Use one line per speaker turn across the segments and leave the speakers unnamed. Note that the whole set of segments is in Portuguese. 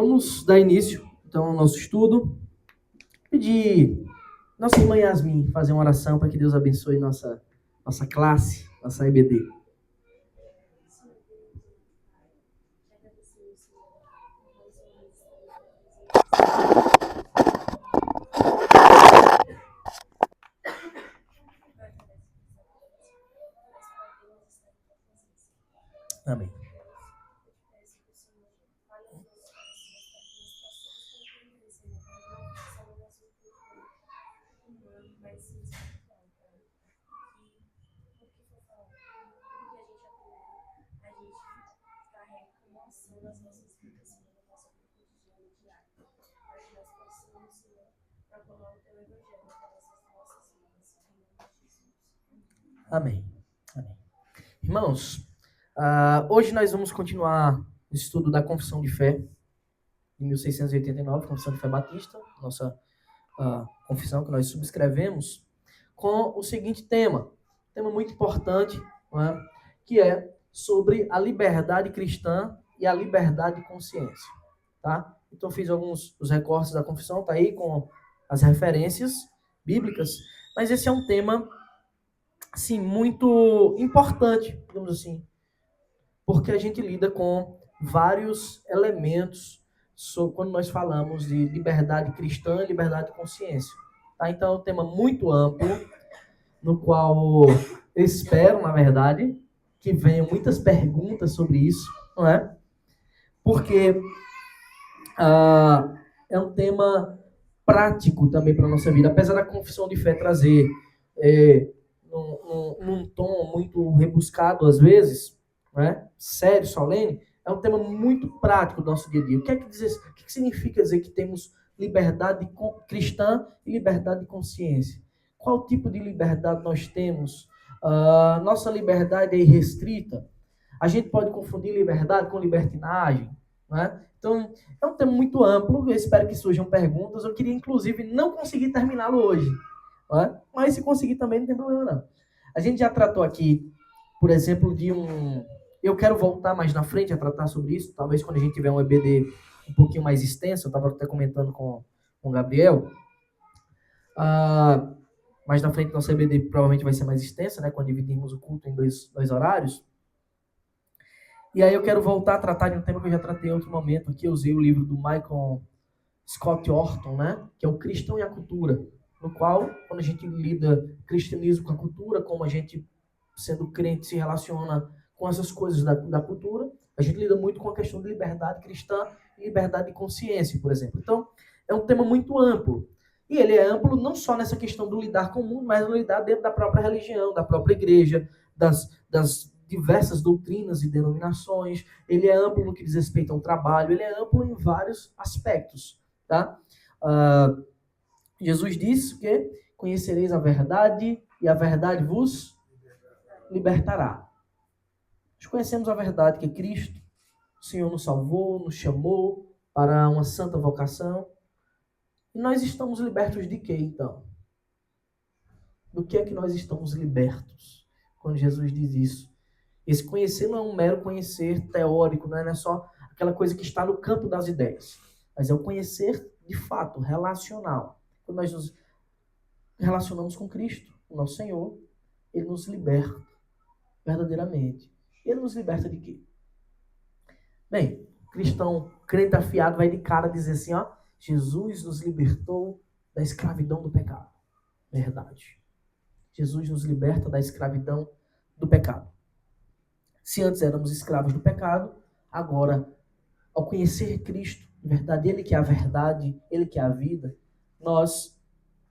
Vamos dar início, então, ao nosso estudo. Pedir nossa irmã Yasmin fazer uma oração para que Deus abençoe nossa classe, nossa EBD. Amém. Amém. Amém. Irmãos, hoje nós vamos continuar o estudo da Confissão de Fé, de 1689, Confissão de Fé Batista, nossa confissão que nós subscrevemos, com o seguinte tema muito importante, não é? Que é sobre a liberdade cristã e a liberdade de consciência. Tá? Então, eu fiz alguns os recortes da confissão, tá aí com as referências bíblicas, mas esse é um tema assim, muito importante, digamos assim, porque a gente lida com vários elementos quando nós falamos de liberdade cristã e liberdade de consciência. Tá? Então, é um tema muito amplo, no qual eu espero, na verdade, que venham muitas perguntas sobre isso, não é? Porque é um tema prático também para a nossa vida. Apesar da confissão de fé trazer num tom muito rebuscado, às vezes, né? Sério, solene, é um tema muito prático do nosso dia a dia. O que significa dizer que temos liberdade cristã e liberdade de consciência? Qual tipo de liberdade nós temos? Nossa liberdade é irrestrita? A gente pode confundir liberdade com libertinagem, né? Então, é um tema muito amplo, eu espero que surjam perguntas. Eu queria, inclusive, não conseguir terminá-lo hoje, né? Mas se conseguir também, não tem problema não. A gente já tratou aqui, por exemplo, eu quero voltar mais na frente a tratar sobre isso, talvez quando a gente tiver um EBD um pouquinho mais extenso, eu estava até comentando com o Gabriel. Mais na frente, nossa EBD provavelmente vai ser mais extensa, né? Quando dividirmos o culto em dois horários. E aí eu quero voltar a tratar de um tema que eu já tratei em outro momento. Aqui eu usei o livro do Michael Scott Horton, né? Que é o Cristão e a Cultura, no qual, quando a gente lida cristianismo com a cultura, como a gente, sendo crente, se relaciona com essas coisas da cultura, a gente lida muito com a questão de liberdade cristã e liberdade de consciência, por exemplo. Então, é um tema muito amplo. E ele é amplo não só nessa questão do lidar com o mundo, mas do lidar dentro da própria religião, da própria igreja, das diversas doutrinas e denominações. Ele é amplo no que diz respeito ao trabalho, ele é amplo em vários aspectos. Tá? Jesus disse que conhecereis a verdade e a verdade vos libertará. Nós conhecemos a verdade que é Cristo, o Senhor nos salvou, nos chamou para uma santa vocação. E nós estamos libertos de quê, então? Do que é que nós estamos libertos quando Jesus diz isso? Esse conhecer não é um mero conhecer teórico, não é só aquela coisa que está no campo das ideias, mas é o conhecer de fato, relacional. Quando nós nos relacionamos com Cristo, o nosso Senhor, Ele nos liberta verdadeiramente. Ele nos liberta de quê? Bem, cristão crente afiado vai de cara dizer assim, ó, Jesus nos libertou da escravidão do pecado. Verdade. Jesus nos liberta da escravidão do pecado. Se antes éramos escravos do pecado, agora, ao conhecer Cristo, de verdade, Ele que é a verdade, Ele que é a vida, nós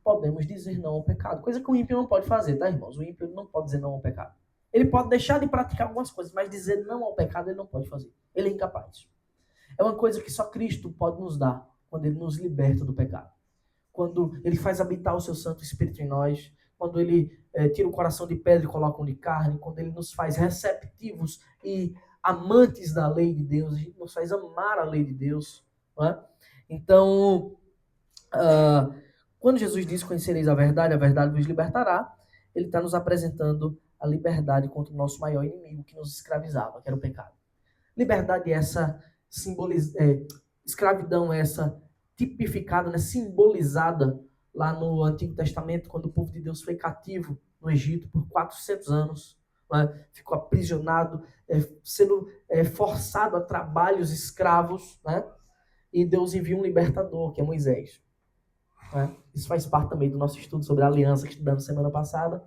podemos dizer não ao pecado. Coisa que o ímpio não pode fazer, tá, irmãos? O ímpio não pode dizer não ao pecado. Ele pode deixar de praticar algumas coisas, mas dizer não ao pecado ele não pode fazer. Ele é incapaz. É uma coisa que só Cristo pode nos dar quando Ele nos liberta do pecado. Quando Ele faz habitar o seu Santo Espírito em nós, quando Ele tira o coração de pedra e coloca um de carne, quando Ele nos faz receptivos e amantes da lei de Deus, a gente nos faz amar a lei de Deus. Não é? Então, quando Jesus diz conhecereis a verdade vos libertará, Ele está nos apresentando a liberdade contra o nosso maior inimigo que nos escravizava, que era o pecado. Liberdade essa Escravidão essa tipificada, né, simbolizada lá no Antigo Testamento, quando o povo de Deus foi cativo no Egito por 400 anos, né, ficou aprisionado, sendo forçado a trabalhos escravos, né, e Deus envia um libertador, que é Moisés. Né? Isso faz parte também do nosso estudo sobre a aliança que estudamos semana passada.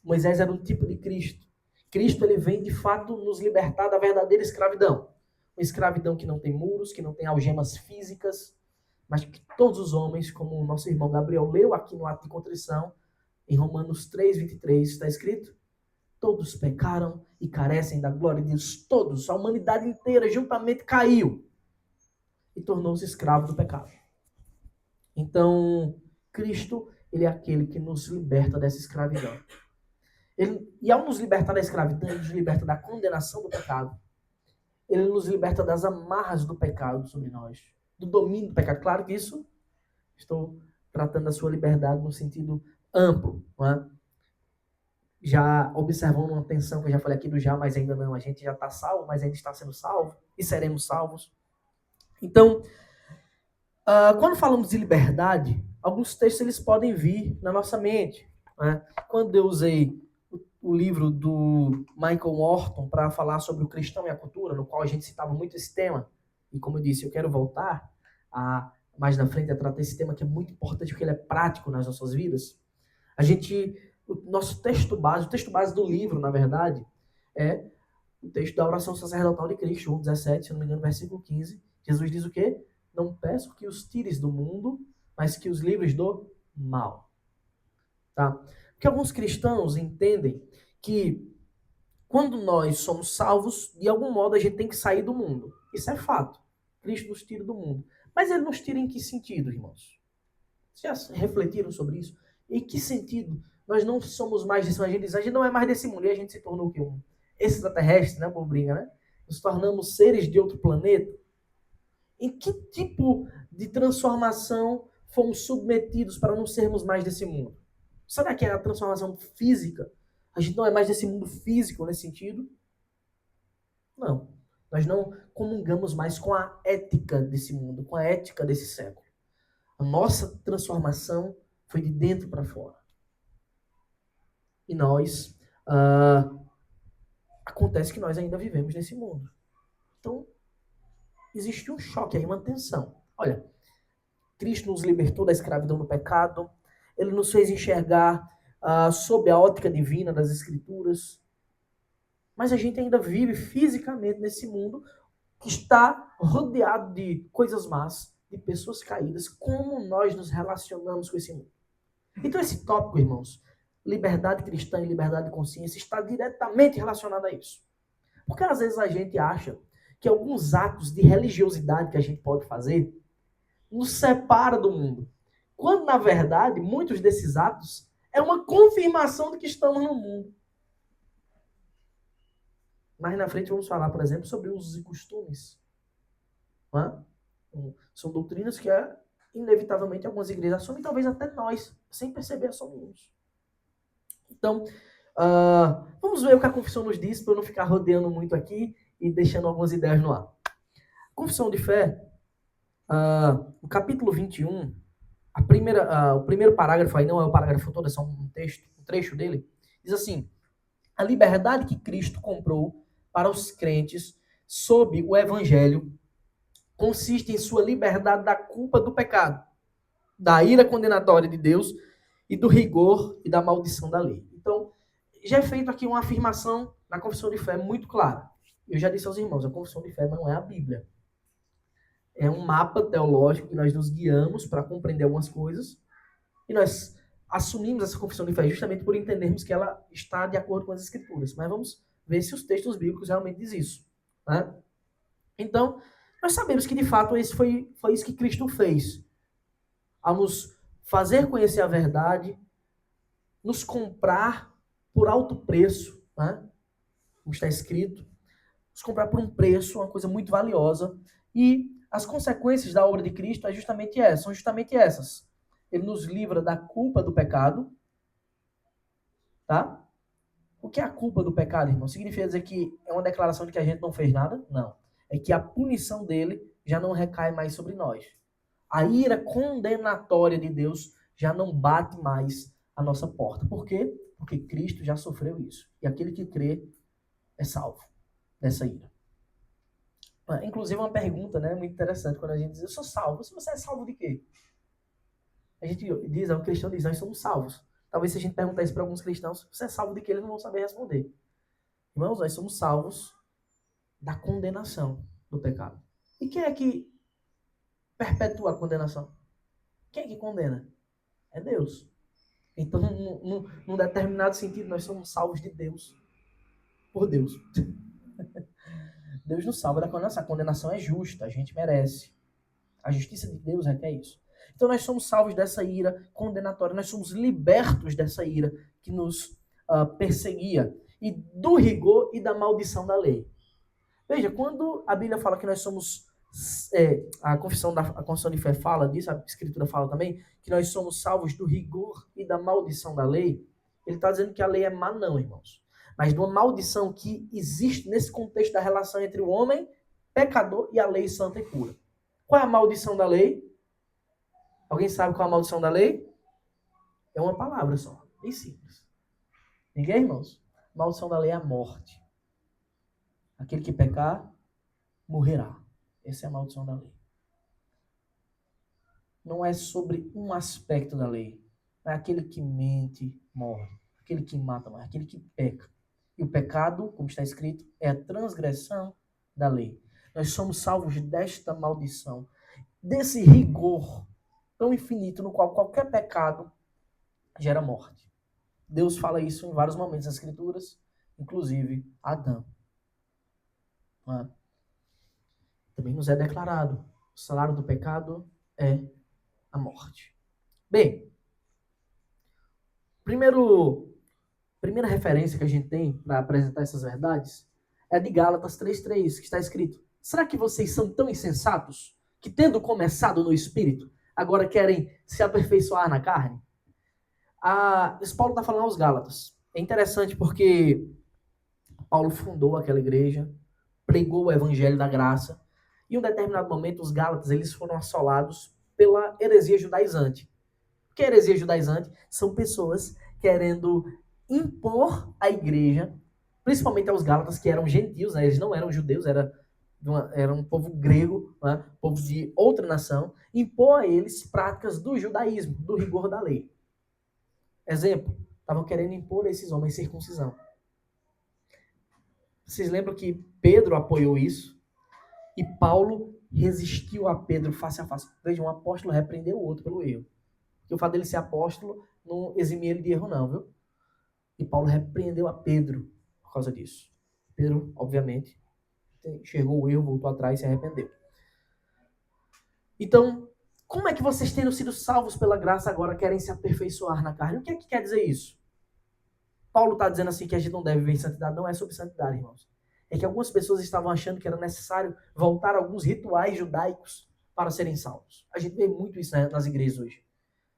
Moisés era um tipo de Cristo. Cristo, ele vem de fato nos libertar da verdadeira escravidão. Uma escravidão que não tem muros, que não tem algemas físicas, mas que todos os homens, como o nosso irmão Gabriel leu aqui no ato de contrição, em Romanos 3:23 está escrito: todos pecaram e carecem da glória de Deus. Todos, a humanidade inteira juntamente caiu e tornou-se escravo do pecado. Então, Cristo, ele é aquele que nos liberta dessa escravidão. E ao nos libertar da escravidão, ele nos liberta da condenação do pecado. Ele nos liberta das amarras do pecado sobre nós, do domínio do pecado. Claro que isso, estou tratando da sua liberdade no sentido amplo, não é? Já observando uma tensão que eu já falei aqui do já, mas ainda não. A gente já está salvo, mas ainda está sendo salvo e seremos salvos. Então, quando falamos de liberdade, alguns textos eles podem vir na nossa mente. Né? Quando eu usei o livro do Michael Morton para falar sobre o cristão e a cultura, no qual a gente citava muito esse tema, e como eu disse, eu quero voltar mais na frente a tratar esse tema que é muito importante porque ele é prático nas nossas vidas. O nosso texto base, o texto base do livro, na verdade, é o texto da oração sacerdotal de Cristo, João 17, se não me engano, versículo 15. Jesus diz o quê? Não peço que os tires do mundo, mas que os livres do mal. Tá? Porque alguns cristãos entendem que quando nós somos salvos, de algum modo a gente tem que sair do mundo. Isso é fato. Cristo nos tira do mundo. Mas ele nos tira em que sentido, irmãos? Vocês já refletiram sobre isso? Em que sentido? Nós não somos mais desse mundo. A gente não é mais desse mundo. E a gente se tornou o quê? Um extraterrestre, né, bobrinha, né? Nos tornamos seres de outro planeta. Em que tipo de transformação fomos submetidos para não sermos mais desse mundo? Será que é a transformação física? A gente não é mais desse mundo físico nesse sentido? Não. Nós não comungamos mais com a ética desse mundo, com a ética desse século. A nossa transformação foi de dentro para fora. E nós, acontece que nós ainda vivemos nesse mundo. Então, existe um choque aí, uma tensão. Olha, Cristo nos libertou da escravidão do pecado, ele nos fez enxergar sob a ótica divina das Escrituras, mas a gente ainda vive fisicamente nesse mundo que está rodeado de coisas más, de pessoas caídas. Como nós nos relacionamos com esse mundo? Então esse tópico, irmãos, liberdade cristã e liberdade de consciência, está diretamente relacionado a isso. Porque às vezes a gente acha que alguns atos de religiosidade que a gente pode fazer nos separa do mundo. Quando, na verdade, muitos desses atos é uma confirmação de que estamos no mundo. Mais na frente vamos falar, por exemplo, sobre usos e costumes. Não é? São doutrinas que, inevitavelmente, algumas igrejas assumem, talvez até nós, sem perceber, assumimos. Então, vamos ver o que a confissão nos diz, para eu não ficar rodeando muito aqui e deixando algumas ideias no ar. Confissão de fé, no capítulo 21, o primeiro parágrafo aí, não é o parágrafo todo, é só um trecho dele, diz assim: a liberdade que Cristo comprou para os crentes sob o evangelho consiste em sua liberdade da culpa do pecado, da ira condenatória de Deus e do rigor e da maldição da lei. Então, já é feito aqui uma afirmação na confissão de fé muito clara. Eu já disse aos irmãos, a confissão de fé não é a Bíblia. É um mapa teológico que nós nos guiamos para compreender algumas coisas e nós assumimos essa confissão de fé justamente por entendermos que ela está de acordo com as Escrituras. Mas vamos ver se os textos bíblicos realmente dizem isso. Né? Então, nós sabemos que de fato foi isso que Cristo fez. Ao nos fazer conhecer a verdade, nos comprar por alto preço, né? Como está escrito, nos comprar por um preço, uma coisa muito valiosa. E as consequências da obra de Cristo são justamente essas. Ele nos livra da culpa do pecado. Tá? O que é a culpa do pecado, irmão? Significa dizer que é uma declaração de que a gente não fez nada? Não. É que a punição dele já não recai mais sobre nós. A ira condenatória de Deus já não bate mais a nossa porta. Por quê? Porque Cristo já sofreu isso. E aquele que crê é salvo dessa ira. Inclusive, uma pergunta, né, muito interessante, quando a gente diz, eu sou salvo. Se você é salvo de quê? A gente diz, o cristão diz, nós somos salvos. Talvez se a gente perguntar isso para alguns cristãos, você é salvo de quê? Eles não vão saber responder. Irmãos, nós somos salvos da condenação do pecado. E quem é que perpetua a condenação? Quem é que condena? É Deus. Então, num determinado sentido, nós somos salvos de Deus. Por Deus. Deus nos salva da condenação. A condenação é justa, a gente merece. A justiça de Deus requer isso. Então nós somos salvos dessa ira condenatória, nós somos libertos dessa ira que nos perseguia e do rigor e da maldição da lei. Veja, quando a Bíblia fala que nós somos, a confissão de fé fala disso, a Escritura fala também, que nós somos salvos do rigor e da maldição da lei, ele está dizendo que a lei é má não, irmãos. Mas de uma maldição que existe nesse contexto da relação entre o homem pecador e a lei santa e pura. Qual é a maldição da lei? Alguém sabe qual é a maldição da lei? É uma palavra só, bem simples. Ninguém, irmãos? A maldição da lei é a morte. Aquele que pecar, morrerá. Essa é a maldição da lei. Não é sobre um aspecto da lei. É aquele que mente, morre. Aquele que mata, morre. Aquele que peca. E o pecado, como está escrito, é a transgressão da lei. Nós somos salvos desta maldição, desse rigor tão infinito no qual qualquer pecado gera morte. Deus fala isso em vários momentos das Escrituras, inclusive Adão. Também nos é declarado, o salário do pecado é a morte. Bem, primeira referência que a gente tem para apresentar essas verdades é a de Gálatas 3:3, que está escrito: será que vocês são tão insensatos que, tendo começado no Espírito, agora querem se aperfeiçoar na carne? Esse Paulo está falando aos Gálatas. É interessante porque Paulo fundou aquela igreja, pregou o evangelho da graça, e em um determinado momento os Gálatas eles foram assolados pela heresia judaizante. O que é heresia judaizante? São pessoas querendo impor à igreja, principalmente aos Gálatas, que eram gentios, né? Eles não eram judeus, era um povo grego, né? Povo de outra nação, impor a eles práticas do judaísmo, do rigor da lei. Exemplo, estavam querendo impor a esses homens circuncisão. Vocês lembram que Pedro apoiou isso? E Paulo resistiu a Pedro face a face. Veja, um apóstolo repreendeu o outro pelo erro. Porque o fato dele ser apóstolo não eximia ele de erro não, viu? E Paulo repreendeu a Pedro por causa disso. Pedro, obviamente, enxergou o erro, voltou atrás e se arrependeu. Então, como é que vocês, tendo sido salvos pela graça, agora querem se aperfeiçoar na carne? O que é que quer dizer isso? Paulo está dizendo assim que a gente não deve viver em santidade. Não é sobre santidade, irmãos. É que algumas pessoas estavam achando que era necessário voltar a alguns rituais judaicos para serem salvos. A gente vê muito isso nas igrejas hoje.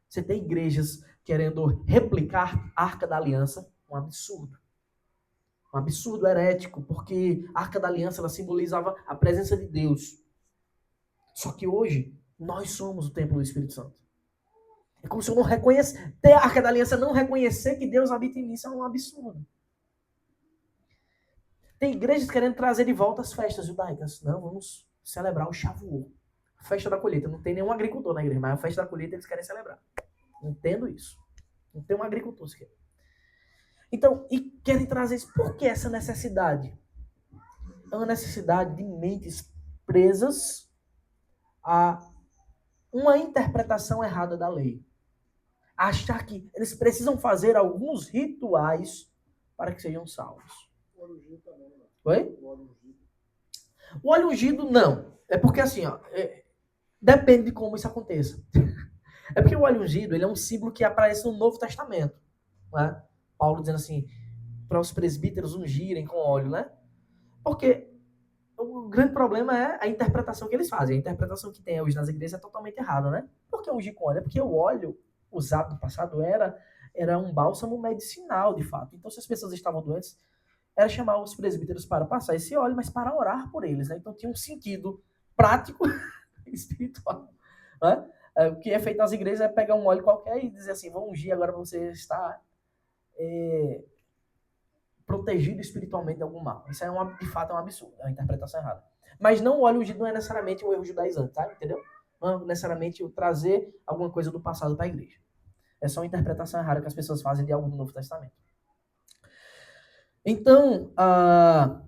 Você tem igrejas querendo replicar a Arca da Aliança, um absurdo. Um absurdo herético, porque a Arca da Aliança ela simbolizava a presença de Deus. Só que hoje, nós somos o templo do Espírito Santo. É como se eu não reconhecesse, ter a Arca da Aliança não reconhecer que Deus habita em mim, isso é um absurdo. Tem igrejas querendo trazer de volta as festas judaicas. Não, vamos celebrar o Shavuot. A festa da colheita. Não tem nenhum agricultor na igreja, mas a festa da colheita eles querem celebrar. Entendo isso. Não tem um agricultor sequer. Então, e querem trazer isso. Por que essa necessidade? É uma necessidade de mentes presas a uma interpretação errada da lei. Achar que eles precisam fazer alguns rituais para que sejam salvos. O óleo ungido também, não. Oi? O óleo ungido, não. É porque assim, depende de como isso aconteça. É porque o óleo ungido ele é um símbolo que aparece no Novo Testamento. Né? Paulo dizendo assim, para os presbíteros ungirem com óleo, né? Porque o grande problema é a interpretação que eles fazem. A interpretação que tem hoje nas igrejas é totalmente errada, né? Por que ungir com óleo? É porque o óleo usado no passado era um bálsamo medicinal, de fato. Então, se as pessoas estavam doentes, era chamar os presbíteros para passar esse óleo, mas para orar por eles, né? Então, tinha um sentido prático espiritual. Né? O que é feito nas igrejas é pegar um óleo qualquer e dizer assim, vou ungir agora você está protegido espiritualmente de algum mal. Isso é de fato é um absurdo, é uma interpretação errada. Mas não o óleo ungido não é necessariamente um erro judaizante, tá? Entendeu? Não é necessariamente o trazer alguma coisa do passado para a igreja. É só uma interpretação errada que as pessoas fazem de algo do Novo Testamento. Então, a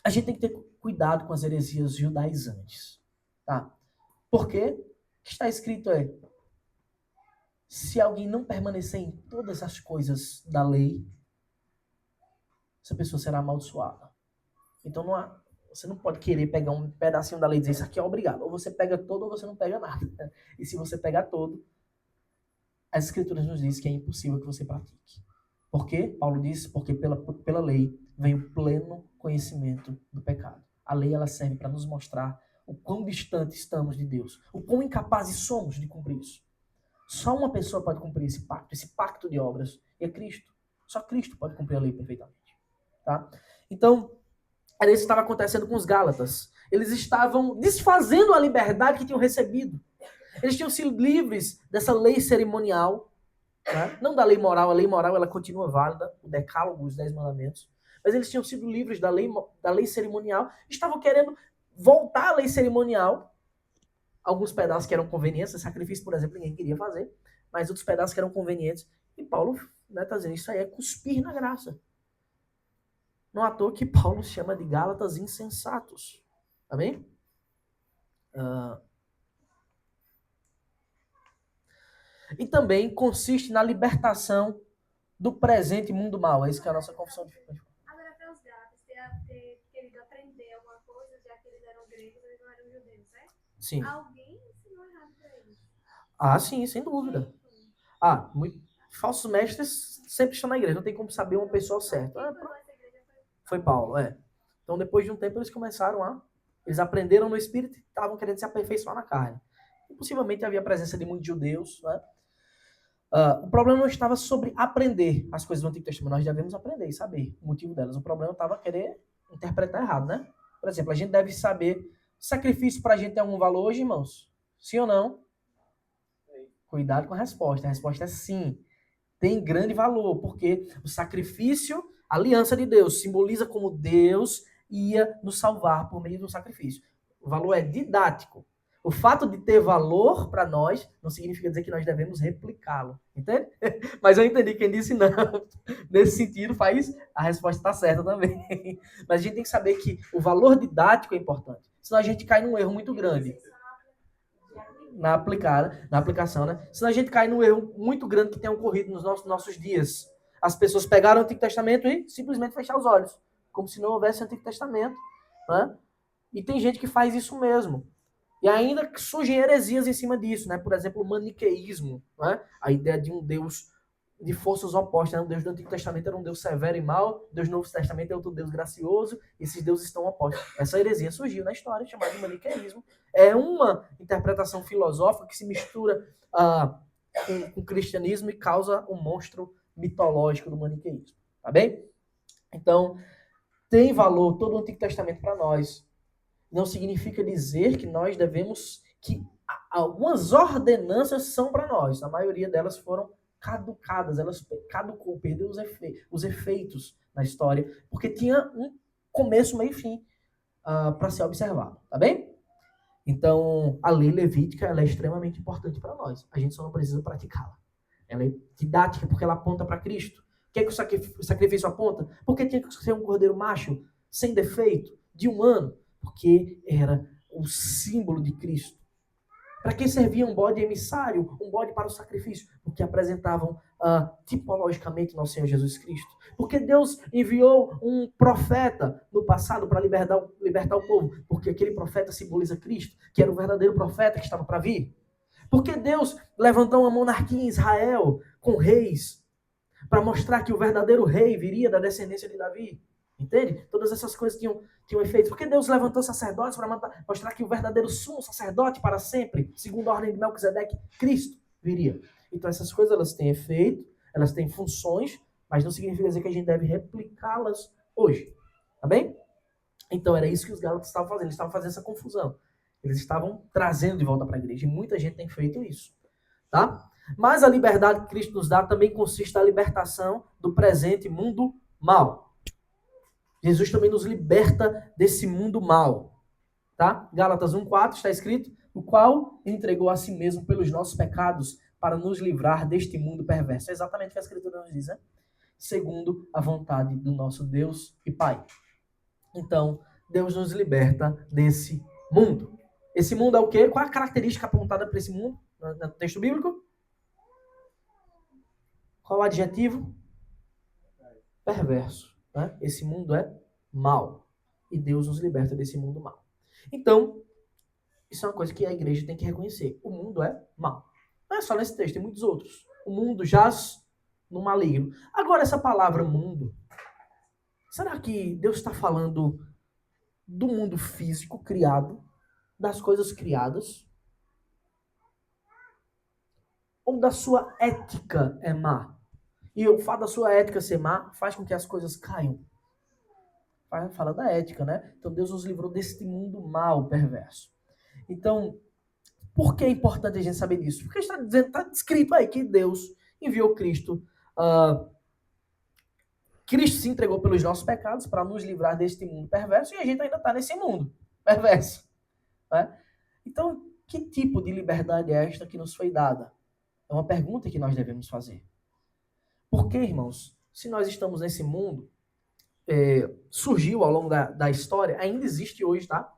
gente tem que ter cuidado com as heresias judaizantes. Tá? Porque o que está escrito é: se alguém não permanecer em todas as coisas da lei, essa pessoa será amaldiçoada. Então você não pode querer pegar um pedacinho da lei e dizer isso aqui é obrigado. Ou você pega todo ou você não pega nada. E se você pegar todo, as escrituras nos dizem que é impossível que você pratique. Por quê? Paulo diz, porque pela lei vem o pleno conhecimento do pecado. A lei ela serve para nos mostrar o quão distante estamos de Deus, o quão incapazes somos de cumprir isso. Só uma pessoa pode cumprir esse pacto de obras, e é Cristo. Só Cristo pode cumprir a lei perfeitamente. Tá? Então, era isso que estava acontecendo com os Gálatas. Eles estavam desfazendo a liberdade que tinham recebido. Eles tinham sido livres dessa lei cerimonial, né? Não da lei moral. A lei moral ela continua válida, o decálogo, os 10 mandamentos. Mas eles tinham sido livres da lei cerimonial. Estavam querendo voltar à lei cerimonial. Alguns pedaços que eram convenientes. Sacrifício, por exemplo, ninguém queria fazer. Mas outros pedaços que eram convenientes. E Paulo está dizendo, isso aí é cuspir na graça. Não à toa que Paulo chama de Gálatas insensatos. Amém? E também consiste na libertação do presente mundo mal. É isso que é a nossa confissão de fé.
Agora, para os Gálatas, ter querido aprender alguma coisa, já que eles eram gregos, eles não eram judeus, né?
Sim.
Alguém ensinou errado para eles.
Ah, sim, sem dúvida. Falsos mestres sempre estão na igreja. Não tem como saber uma pessoa certa. Foi Paulo, é. Então, depois de um tempo, eles começaram Eles aprenderam no Espírito e estavam querendo se aperfeiçoar na carne. E, possivelmente havia a presença de muitos judeus, né? O problema não estava sobre aprender as coisas do Antigo Testamento. Nós devemos aprender e saber o motivo delas. O problema estava querer interpretar errado, né? Por exemplo, a gente deve saber sacrifício para a gente tem algum valor hoje, irmãos? Sim ou não? Cuidado com a resposta. A resposta é sim. Tem grande valor, porque o sacrifício, a aliança de Deus, simboliza como Deus ia nos salvar por meio do sacrifício. O valor é didático. O fato de ter valor para nós não significa dizer que nós devemos replicá-lo. Entende? Mas eu entendi quem disse não. Nesse sentido, a resposta está certa também. Mas a gente tem que saber que o valor didático é importante. Senão a gente cai num erro muito grande. Na aplicação, né? Senão a gente cai num erro muito grande que tem ocorrido nos nossos dias. As pessoas pegaram o Antigo Testamento e simplesmente fecharam os olhos, como se não houvesse Antigo Testamento, né? E tem gente que faz isso mesmo. E ainda surgem heresias em cima disso, né? Por exemplo, o maniqueísmo, né? A ideia de um Deus de forças opostas, né? O Deus do Antigo Testamento era um Deus severo e mau, o Deus do Novo Testamento é outro Deus gracioso, e esses deuses estão opostos. Essa heresia surgiu na história, chamada de maniqueísmo. É uma interpretação filosófica que se mistura com o cristianismo e causa um monstro mitológico do maniqueísmo. Tá bem? Então, tem valor todo o Antigo Testamento para nós. Não significa dizer que nós devemos, que algumas ordenanças são para nós. A maioria delas foram caducadas, elas caducou, perdeu os efeitos na história, porque tinha um começo, meio e fim para ser observado, tá bem? Então, a lei levítica ela é extremamente importante para nós. A gente só não precisa praticá-la. Ela é didática porque ela aponta para Cristo. O que é que o sacrifício aponta? Porque tinha que ser um cordeiro macho, sem defeito, de 1 ano. Porque era o símbolo de Cristo. Para que servia um bode emissário, um bode para o sacrifício? Porque apresentavam tipologicamente nosso Senhor Jesus Cristo. Porque Deus enviou um profeta no passado para libertar o povo. Porque aquele profeta simboliza Cristo, que era o verdadeiro profeta que estava para vir. Porque Deus levantou uma monarquia em Israel com reis para mostrar que o verdadeiro rei viria da descendência de Davi. Entende? Todas essas coisas tinham efeito. Porque Deus levantou sacerdotes para mostrar que o verdadeiro sumo sacerdote para sempre, segundo a ordem de Melquisedeque, Cristo, viria. Então essas coisas elas têm efeito, elas têm funções, mas não significa dizer que a gente deve replicá-las hoje. Tá bem? Então era isso que os gálatas estavam fazendo, eles estavam fazendo essa confusão. Eles estavam trazendo de volta para a igreja, e muita gente tem feito isso, tá? Mas a liberdade que Cristo nos dá também consiste na libertação do presente mundo mal. Jesus também nos liberta desse mundo mal, tá? Gálatas 1:4 está escrito: o qual entregou a si mesmo pelos nossos pecados para nos livrar deste mundo perverso. É exatamente o que a Escritura nos diz, né? Segundo a vontade do nosso Deus e Pai. Então, Deus nos liberta desse mundo. Esse mundo é o quê? Qual a característica apontada para esse mundo no texto bíblico? Qual o adjetivo? Perverso. Né? Esse mundo é mau. E Deus nos liberta desse mundo mau. Então, isso é uma coisa que a igreja tem que reconhecer. O mundo é mau. Não é só nesse texto, tem muitos outros. O mundo jaz no maligno. Agora, essa palavra mundo, será que Deus está falando do mundo físico criado, das coisas criadas? Ou da sua ética é má? E o fato da sua ética ser má faz com que as coisas caiam. Fala da ética, né? Então Deus nos livrou deste mundo mal, perverso. Então, por que é importante a gente saber disso? Porque está descrito aí que Deus enviou Cristo. Cristo se entregou pelos nossos pecados para nos livrar deste mundo perverso, e a gente ainda está nesse mundo perverso. Né? Então, que tipo de liberdade é esta que nos foi dada? É uma pergunta que nós devemos fazer. Por que, irmãos, se nós estamos nesse mundo, surgiu ao longo da história, ainda existe hoje, tá?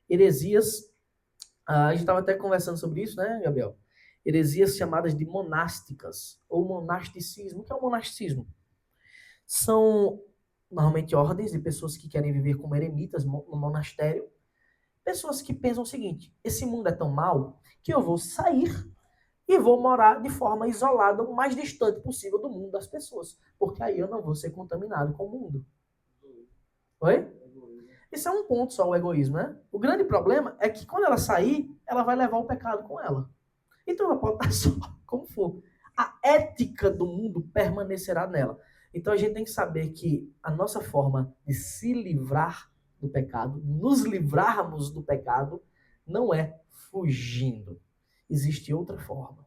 Heresias, a gente estava até conversando sobre isso, né, Gabriel? Heresias chamadas de monásticas, ou monasticismo. O que é o monasticismo? São, normalmente, ordens de pessoas que querem viver como eremitas no monastério. Pessoas que pensam o seguinte: esse mundo é tão mau que eu vou sair e vou morar de forma isolada, o mais distante possível do mundo das pessoas. Porque aí eu não vou ser contaminado com o mundo. Oi? Isso é um ponto só, o egoísmo, né? O grande problema é que quando ela sair, ela vai levar o pecado com ela. Então ela pode estar só como for. A ética do mundo permanecerá nela. Então a gente tem que saber que a nossa forma de se livrar do pecado, nos livrarmos do pecado, não é fugindo. Existe outra forma.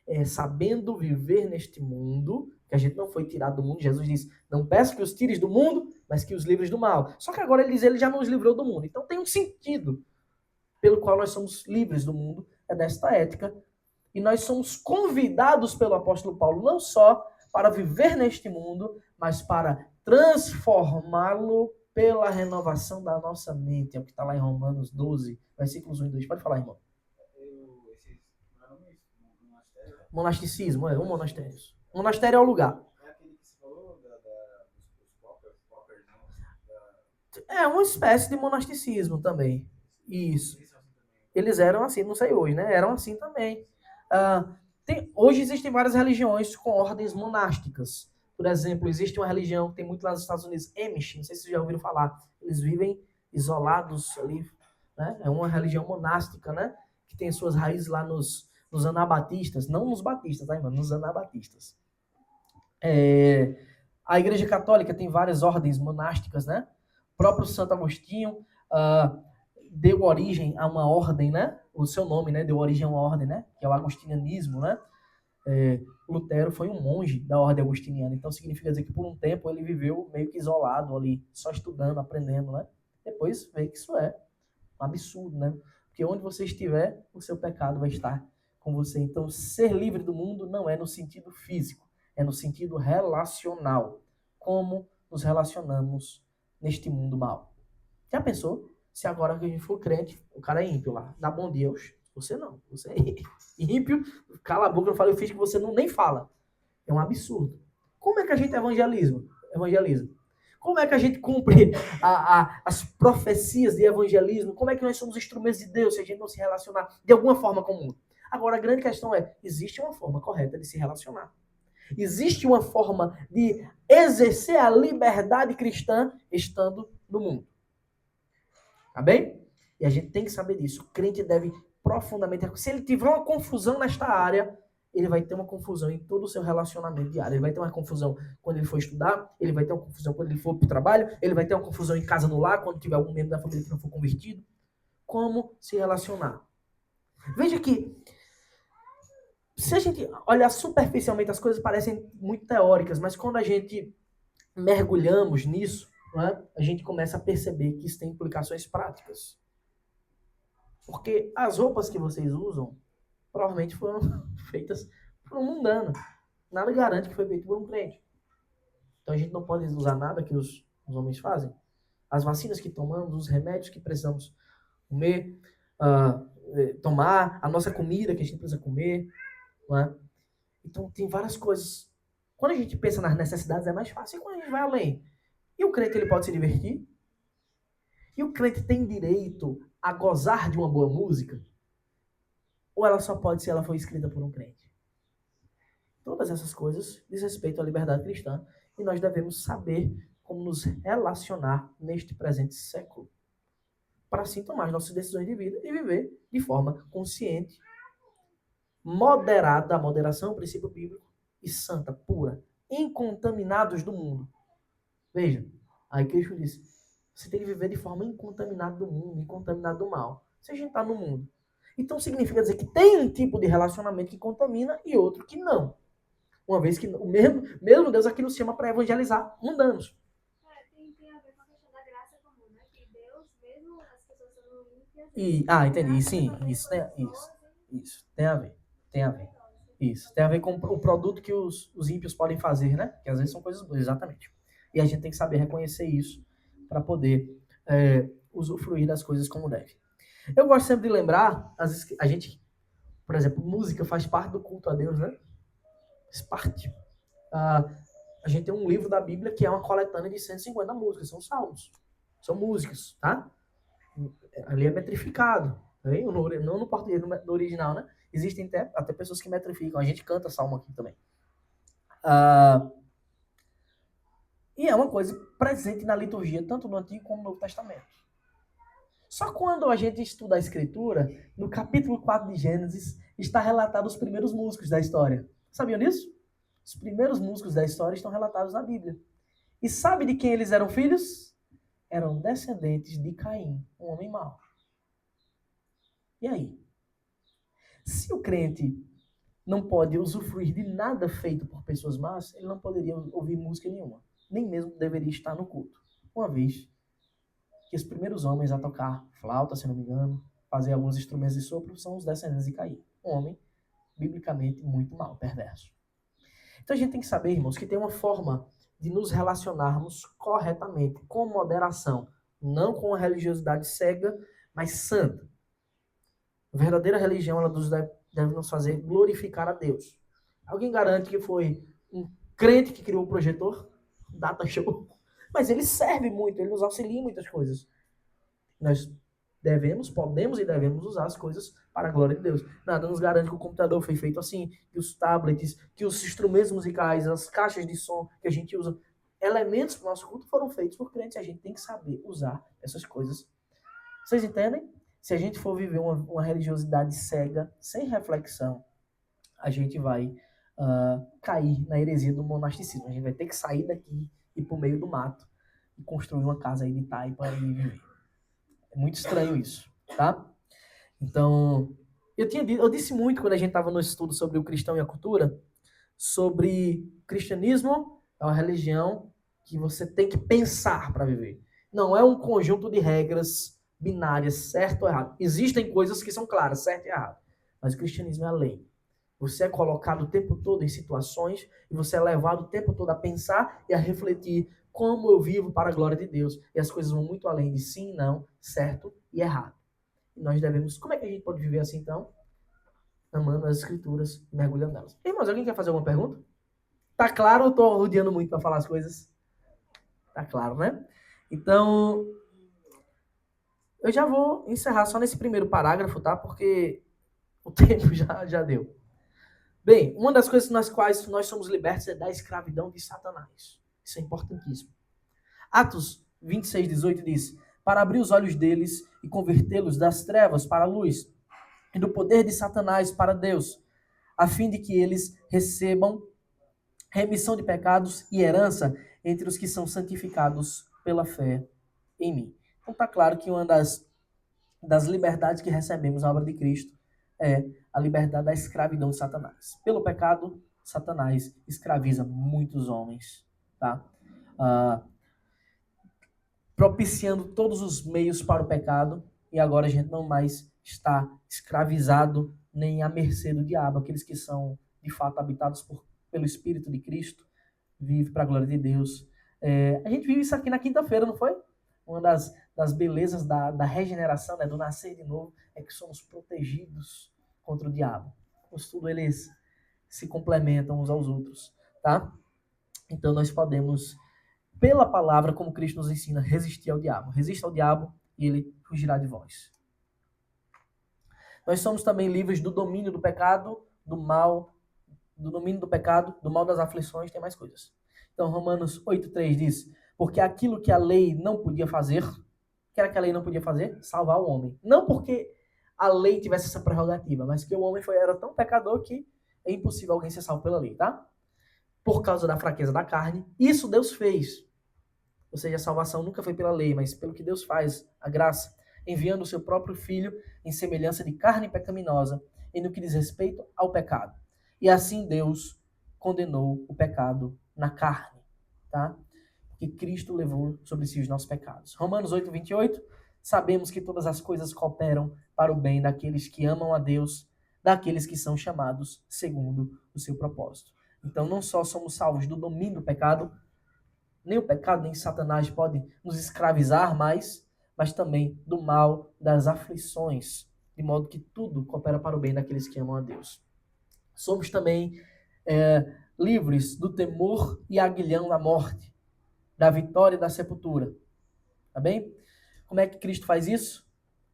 É sabendo viver neste mundo, que a gente não foi tirado do mundo. Jesus diz: não peço que os tires do mundo, mas que os livres do mal. Só que agora ele diz: ele já nos livrou do mundo. Então tem um sentido pelo qual nós somos livres do mundo, é desta ética. E nós somos convidados pelo apóstolo Paulo não só para viver neste mundo, mas para transformá-lo pela renovação da nossa mente. É o que está lá em Romanos 12, versículos 1 e 2. Pode falar, irmão. Monasticismo, um monastério. Monastério é o lugar.
É aquele que você falou dos poppers, né?
É uma espécie de monasticismo também. Isso. Eles eram assim, não sei hoje, né? Eram assim também. Hoje existem várias religiões com ordens monásticas. Por exemplo, existe uma religião que tem muito lá nos Estados Unidos, Amish, não sei se vocês já ouviram falar. Eles vivem isolados ali, né? É uma religião monástica, né? Que tem suas raízes lá nos anabatistas, não nos batistas, tá, irmão? Nos anabatistas. A Igreja Católica tem várias ordens monásticas, né? O próprio Santo Agostinho deu origem a uma ordem, né? O seu nome, né? Deu origem a uma ordem, né? Que é o agostinianismo, né? Lutero foi um monge da ordem agostiniana, então significa dizer que por um tempo ele viveu meio que isolado ali, só estudando, aprendendo, né? Depois vê que isso é um absurdo, né? Porque onde você estiver, o seu pecado vai estar com você. Então, ser livre do mundo não é no sentido físico, é no sentido relacional. Como nos relacionamos neste mundo mal. Já pensou? Se agora que a gente for crente, o cara é ímpio lá, dá bom dia, você não, você é ímpio, cala a boca, não fala, eu fiz que você não nem fala. É um absurdo. Como é que a gente evangeliza? Como é que a gente cumpre as profecias de evangelismo? Como é que nós somos instrumentos de Deus se a gente não se relacionar de alguma forma com o mundo? Agora, a grande questão é, existe uma forma correta de se relacionar. Existe uma forma de exercer a liberdade cristã estando no mundo. Tá bem? E a gente tem que saber disso. O crente deve profundamente... Se ele tiver uma confusão nesta área, ele vai ter uma confusão em todo o seu relacionamento diário. Ele vai ter uma confusão quando ele for estudar, ele vai ter uma confusão quando ele for para o trabalho, ele vai ter uma confusão em casa, no lar, quando tiver algum membro da família que não for convertido. Como se relacionar? Veja que, se a gente olhar superficialmente, as coisas parecem muito teóricas, mas quando a gente mergulhamos nisso, né, a gente começa a perceber que isso tem implicações práticas. Porque as roupas que vocês usam provavelmente foram feitas por um mundano. Nada garante que foi feito por um crente. Então a gente não pode usar nada que os homens fazem. As vacinas que tomamos, os remédios que precisamos comer, tomar, a nossa comida que a gente precisa comer. Não é? Então tem várias coisas. Quando a gente pensa nas necessidades é mais fácil. E quando a gente vai além? E o crente ele pode se divertir? E o crente tem direito a gozar de uma boa música? Ou ela só pode se ela for escrita por um crente? Todas essas coisas diz respeito à liberdade cristã e nós devemos saber como nos relacionar neste presente século para assim tomar as nossas decisões de vida e viver de forma consciente, moderada, a moderação, o princípio bíblico, e santa, pura, incontaminados do mundo. Veja, aí Cristo disse, você tem que viver de forma incontaminada do mundo, incontaminado do mal. Se a gente está no mundo. Então significa dizer que tem um tipo de relacionamento que contamina e outro que não. Uma vez que o mesmo Deus aqui nos chama para evangelizar mundanos.
Tem a ver com a questão da graça comum, né? Que Deus, mesmo as pessoas sendo ímpias...
Entendi. Sim, isso. Tem a ver. Isso. Tem a ver com o produto que os ímpios podem fazer, né? Que às vezes são coisas boas, exatamente. E a gente tem que saber reconhecer isso para poder usufruir das coisas como deve. Eu gosto sempre de lembrar, às vezes, a gente, por exemplo, música faz parte do culto a Deus, né? Faz parte. A gente tem um livro da Bíblia que é uma coletânea de 150 músicas, são salmos. São músicas, tá? Ali é metrificado. Né? Não no português, no original, né? Existem até pessoas que metrificam. A gente canta salmo aqui também. E é uma coisa presente na liturgia, tanto no Antigo como no Novo Testamento. Só quando a gente estuda a Escritura, no capítulo 4 de Gênesis, está relatado os primeiros músicos da história. Sabiam disso? Os primeiros músicos da história estão relatados na Bíblia. E sabe de quem eles eram filhos? Eram descendentes de Caim, um homem mau. E aí? Se o crente não pode usufruir de nada feito por pessoas más, ele não poderia ouvir música nenhuma. Nem mesmo deveria estar no culto. Uma vez que os primeiros homens a tocar flauta, se não me engano, fazer alguns instrumentos de sopro, são os descendentes de Caim. Um homem, biblicamente, muito mau, perverso. Então a gente tem que saber, irmãos, que tem uma forma de nos relacionarmos corretamente, com moderação, não com a religiosidade cega, mas santa. A verdadeira religião, ela deve nos fazer glorificar a Deus. Alguém garante que foi um crente que criou o projetor? Data show. Mas ele serve muito, ele nos auxilia em muitas coisas. Nós podemos e devemos usar as coisas para a glória de Deus. Nada nos garante que o computador foi feito assim, que os tablets, que os instrumentos musicais, as caixas de som que a gente usa, elementos para o nosso culto foram feitos por crentes. A gente tem que saber usar essas coisas. Vocês entendem? Se a gente for viver uma religiosidade cega, sem reflexão, a gente vai cair na heresia do monasticismo. A gente vai ter que sair daqui e ir para o meio do mato e construir uma casa aí de taipa e viver. É muito estranho isso, tá? Então, eu disse muito quando a gente estava no estudo sobre o cristão e a cultura, sobre cristianismo é uma religião que você tem que pensar para viver. Não é um conjunto de regras binárias, certo ou errado. Existem coisas que são claras, certo e errado. Mas o cristianismo é a lei. Você é colocado o tempo todo em situações e você é levado o tempo todo a pensar e a refletir como eu vivo para a glória de Deus. E as coisas vão muito além de sim, não, certo e errado. E nós devemos... Como é que a gente pode viver assim, então? Amando as escrituras e mergulhando nelas. Irmãos, alguém quer fazer alguma pergunta? Tá claro ou estou rodeando muito para falar as coisas? Tá claro, né? Então, eu já vou encerrar só nesse primeiro parágrafo, tá? Porque o tempo já deu. Bem, uma das coisas nas quais nós somos libertos é da escravidão de Satanás. Isso é importantíssimo. Atos 26, 18 diz: para abrir os olhos deles e convertê-los das trevas para a luz e do poder de Satanás para Deus, a fim de que eles recebam remissão de pecados e herança entre os que são santificados pela fé em mim. Então está claro que uma das liberdades que recebemos na obra de Cristo é a liberdade da escravidão de Satanás. Pelo pecado, Satanás escraviza muitos homens, tá? Propiciando todos os meios para o pecado, e agora a gente não mais está escravizado nem à mercê do diabo. Aqueles que são, de fato, habitados pelo Espírito de Cristo, vivem para a glória de Deus. A gente viu isso aqui na quinta-feira, não foi? Uma das belezas da regeneração, né, do nascer de novo, é que somos protegidos contra o diabo. Os tudo eles se complementam uns aos outros, tá? Então nós podemos, pela palavra, como Cristo nos ensina, resistir ao diabo. Resista ao diabo e ele fugirá de vós. Nós somos também livres do domínio do pecado, do mal, do domínio do pecado, do mal das aflições, tem mais coisas. Então Romanos 8,3 diz: porque aquilo que a lei não podia fazer, o que era que a lei não podia fazer? Salvar o homem. Não porque a lei tivesse essa prerrogativa, mas que o homem era tão pecador que é impossível alguém ser salvo pela lei, tá? Por causa da fraqueza da carne, isso Deus fez. Ou seja, a salvação nunca foi pela lei, mas pelo que Deus faz, a graça, enviando o seu próprio Filho em semelhança de carne pecaminosa, e no que diz respeito ao pecado. E assim Deus condenou o pecado na carne, tá? Porque Cristo levou sobre si os nossos pecados. Romanos 8,28, sabemos que todas as coisas cooperam para o bem daqueles que amam a Deus, daqueles que são chamados segundo o seu propósito. Então não só somos salvos do domínio do pecado, nem o pecado, nem Satanás pode nos escravizar mais, mas também do mal, das aflições, de modo que tudo coopera para o bem daqueles que amam a Deus. Somos também livres do temor e aguilhão da morte, da vitória e da sepultura. Tá bem? Como é que Cristo faz isso?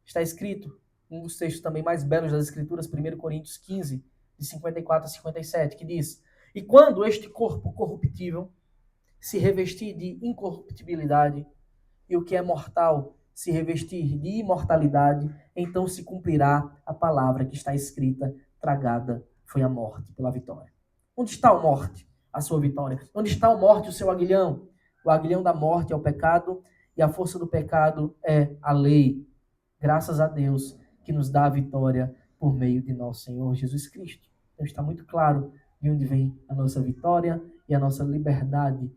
Está escrito, um dos textos também mais belos das Escrituras, 1 Coríntios 15, de 54 a 57, que diz: e quando este corpo corruptível se revestir de incorruptibilidade, e o que é mortal se revestir de imortalidade, então se cumprirá a palavra que está escrita: tragada foi a morte pela vitória. Onde está a morte? A sua vitória. Onde está a morte? O seu aguilhão. O aguilhão da morte é o pecado, e a força do pecado é a lei. Graças a Deus que nos dá a vitória por meio de nosso Senhor Jesus Cristo. Então está muito claro de onde vem a nossa vitória e a nossa liberdade.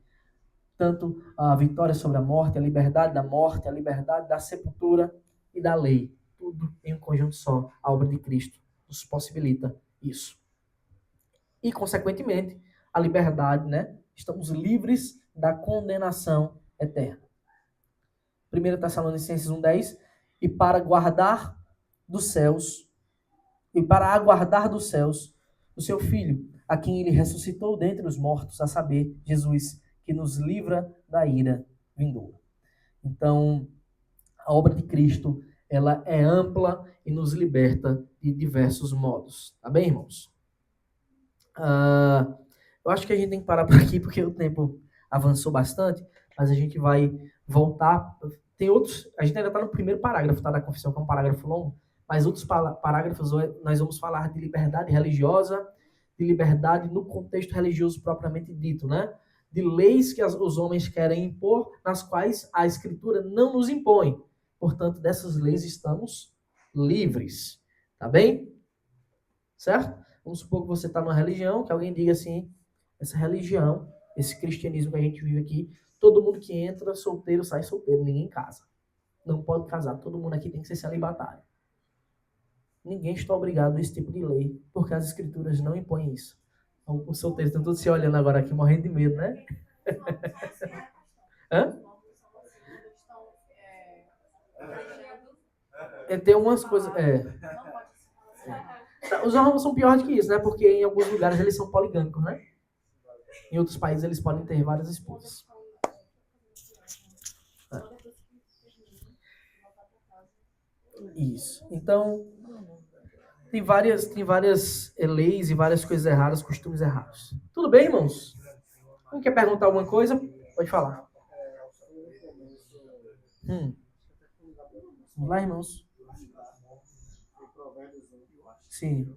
Tanto a vitória sobre a morte, a liberdade da morte, a liberdade da sepultura e da lei. Tudo em um conjunto só. A obra de Cristo nos possibilita isso. E, consequentemente, a liberdade, né? Estamos livres da condenação eterna. 1 Tessalonicenses 1,10, e para aguardar dos céus o seu Filho, a quem ele ressuscitou dentre os mortos, a saber, Jesus, que nos livra da ira vindoura. Então, a obra de Cristo, ela é ampla e nos liberta de diversos modos. Tá bem, irmãos? Eu acho que a gente tem que parar por aqui, porque o tempo avançou bastante, mas a gente vai voltar. Tem outros, a gente ainda está no primeiro parágrafo, tá, da confissão, que é um parágrafo longo, mas outros parágrafos nós vamos falar de liberdade religiosa, de liberdade no contexto religioso propriamente dito, né? De leis que os homens querem impor, nas quais a Escritura não nos impõe. Portanto, dessas leis estamos livres. Tá bem? Certo? Vamos supor que você está numa religião, que alguém diga assim, essa religião, esse cristianismo que a gente vive aqui, todo mundo que entra solteiro sai solteiro, ninguém casa. Não pode casar, todo mundo aqui tem que ser celibatário. Ninguém está obrigado a esse tipo de lei, porque as escrituras não impõem isso. Os solteiros estão todos se olhando agora aqui, morrendo de medo, né? Hã? Tem algumas coisas... Os homens são piores que isso, né? Porque em alguns lugares eles são poligâmicos, né? Em outros países eles podem ter várias esposas. Isso. Então, tem várias leis e várias coisas erradas, costumes errados. Tudo bem, irmãos? Quem quer perguntar alguma coisa? Pode falar. Vamos lá, irmãos. Sim.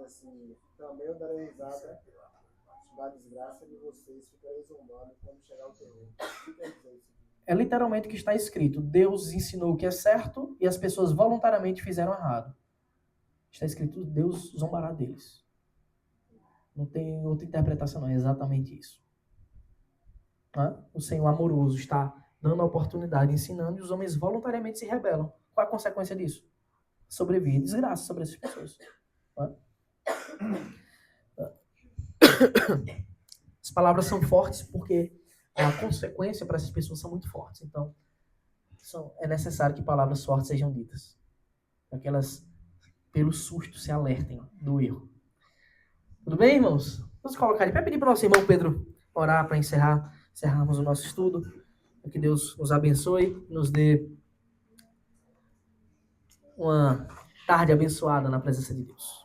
assim, também eu darei risada da desgraça de vocês, ficarei zombando quando chegar o terror. O que quer dizer isso?
É literalmente o que está escrito. Deus ensinou o que é certo e as pessoas voluntariamente fizeram errado. Está escrito, Deus zombará deles. Não tem outra interpretação, não. É exatamente isso. O Senhor amoroso está dando a oportunidade, ensinando, e os homens voluntariamente se rebelam. Qual a consequência disso? Sobrevir desgraça sobre essas pessoas. As palavras são fortes porque a consequência para essas pessoas são muito fortes. Então, é necessário que palavras fortes sejam ditas. Para que elas, pelo susto, se alertem do erro. Tudo bem, irmãos? Vamos colocar de pé, pedir para o nosso irmão Pedro orar para encerrarmos o nosso estudo. Que Deus nos abençoe, nos dê uma tarde abençoada na presença de Deus.